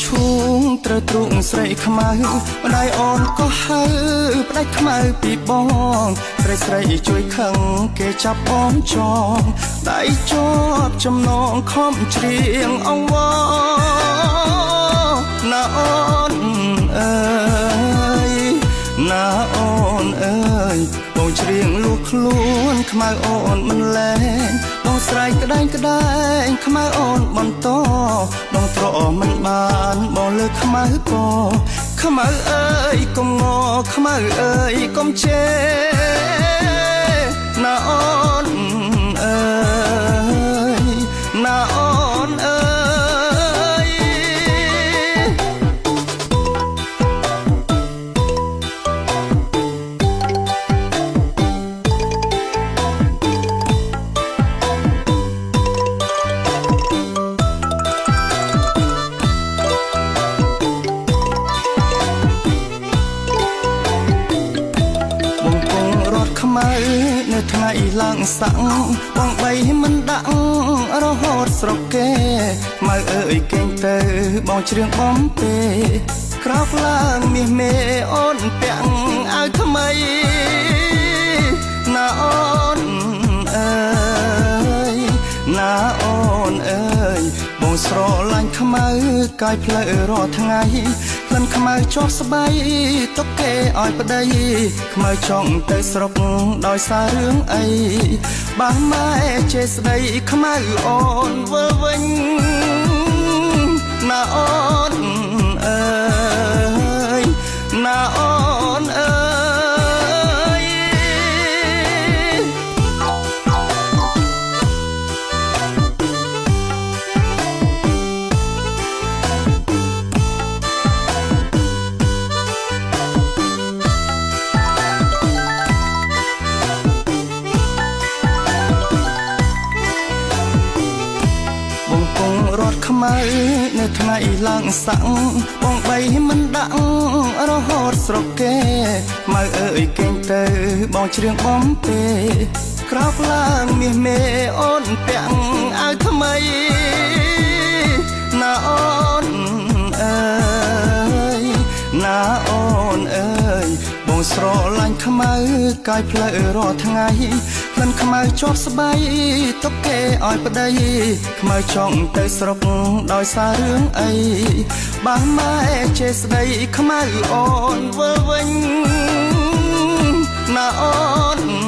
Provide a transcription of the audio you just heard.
ឈូងត្រូវទ្រុងស្រីខ្មៅម្ដាយអូនក៏ហៅផ្ដាច់ខ្មៅពីបងស្រីស្រីជួយខឹងគេចាប់អូនចងដៃជាប់ចំណងខំច្រៀងអង្វរណាអូនអើយណាអូនអើយបងច្រៀងលួចខ្លួនខ្មៅអូនមិនលែងបងស្រែកក្តែងក្តែងខ្មៅអូនបន្តបងត្រមិនបានបងលើខ្មៅក៏ខ្មៅអើយកុំងខ្មៅអើយកុំជេរណាអូនអើយណាអូនអើយខ្មៅនៅថ្ងៃឡើងសាក់បងបីមិនដាក់រហូតស្រកគេខ្មៅអើយគេងទៅបងច្រៀងបំពេក្រោកឡើងមាសមេអូនពាក់អាវថ្មីណាអូនអើយណាអូនអើយបងស្រឡាញ់ខ្មៅកាយផ្លូវរាល់ថ្ងៃក្លិនខ្មៅជាប់ស្បៃទុកគេឲ្យប្តីខ្មៅចង់ទៅស្រុកដោយសាររឿងអីបើម៉ែចេះស្ដីខ្មៅអូនវិលវិញណាអូនអើយណាអូនអើយរត់ខ្មៅនៅថ្ងៃឡើងសាក់បងបីមិនដាក់រហូតស្រកគេខ្មៅអើយគេងទៅបងច្រៀងបំពេក្រោកឡើងមាសមេអូនពាក់អាវថ្មីណាអូនអើយណាអូនអើយបងស្រឡាញ់ខ្មៅកាយផ្លូវរាល់ថ្ងៃក្លិនខ្មៅជាប់ស្បៃទុកគេឲ្យប្តីខ្មៅចង់ទៅស្រុកដោយសាររឿងអីបើម៉ែចេះស្ដីខ្មៅអូនវិលវិញណាអូន